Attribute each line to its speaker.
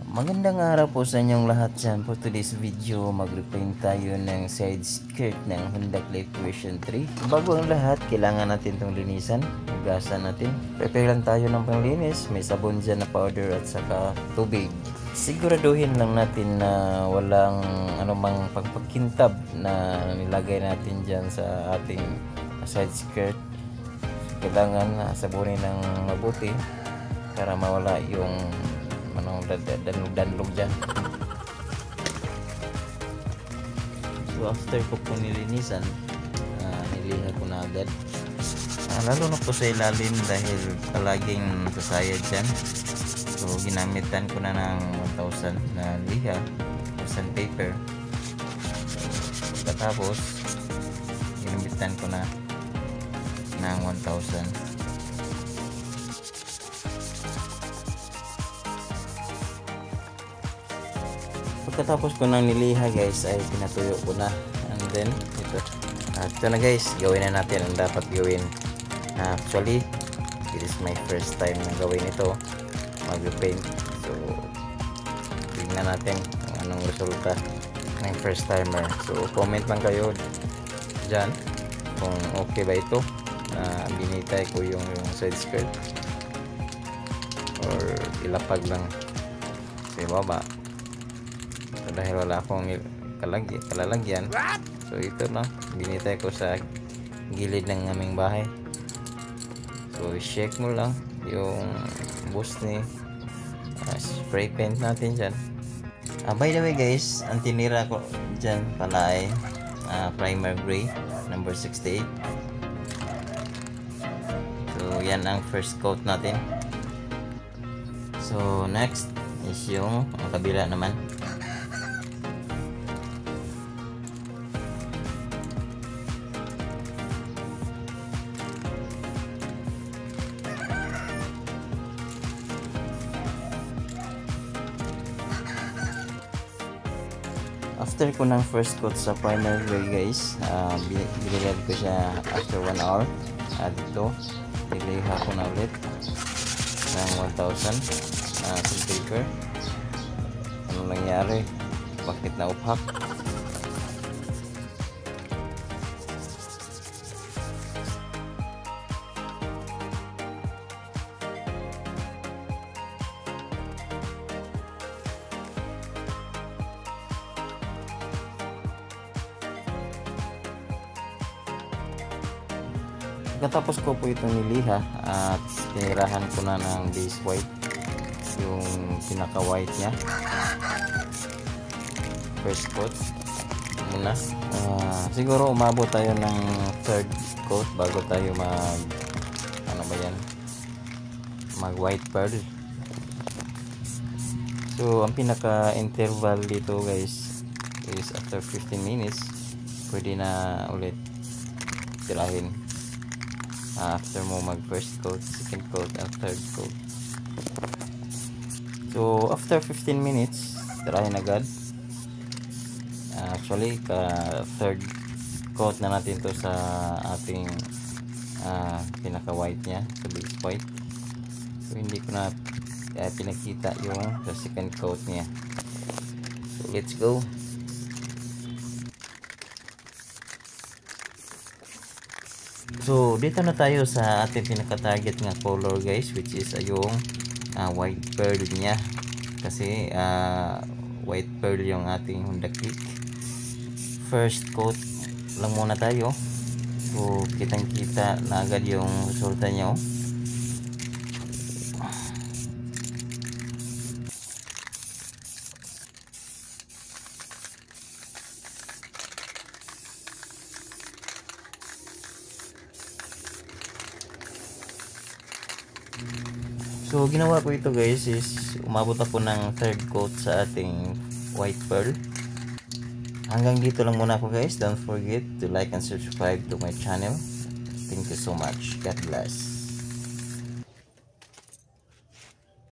Speaker 1: Magandang araw po sa inyong lahat dyan. For today's video, mag-repaint tayo ng side skirt ng Honda Click version 3. Bago ang lahat, kailangan natin itong linisan. Hugasan natin. Prepare lang tayo ng panglinis. May sabon dyan na powder at saka tubig. Siguraduhin lang natin na walang anumang pagpakintab na nilagay natin dyan sa ating side skirt. Kailangan sabunin ng mabuti para mawala yung danlog dyan. So after ko po nilinisan, niliha ko na agad, lalo na po sa ilalim dahil palaging sasayad dyan. So ginamitan ko na ng 1,000 na liha o sandpaper. Pagkatapos ginamitan ko na ng 1,000. Pagkatapos ko nang niliha guys ay pinatuyo ko na, and then ito na guys, gawin na natin ang dapat gawin. Actually it is my first time na gawin ito, mag-paint. So tingnan natin kung anong resulta ng first timer. So comment lang kayo dyan kung okay ba ito na binitay ko yung side skirt or ilapag lang sa baba. So, dahil wala akong kalalagyan, so ito na, binitay ko sa gilid ng aming bahay. So shake mo lang yung boost ni spray paint natin dyan. By the way guys, ang tinira ko dyan pala ay primer gray number 68. So yan ang first coat natin. So next is yung kabila naman. After ko ng first coat sa primer gray guys, binilad ko siya after 1 hour. Dito niliha ko na ulit ng 1,000 sandpaper. Ano nangyari? Bakit na uphak? Pagkatapos ko po itong niliha at tinirahan ko na ng base white, yung pinaka white nya. First coat muna. Siguro umabot tayo ng third coat bago tayo mag white pearl. So ang pinaka interval dito guys is after 15 minutes pwede na ulit tirahin. After mo mag first coat, second coat, and third coat. So after 15 minutes tirahin agad. Actually third coat na natin to sa ating pinaka white nya, sa base white. So hindi ko na pinakita yung sa second coat nya. So let's go. So dito na tayo sa ating pinaka-target nga color guys, which is yung white pearl niya. Kasi white pearl yung ating Honda Click. First coat lang muna tayo. So kitang-kita na agad yung resulta niya. So ginawa ko ito guys is umabot ako ng third coat sa ating white pearl. Hanggang dito lang muna ako guys. Don't forget to like and subscribe to my channel. Thank you so much. God bless.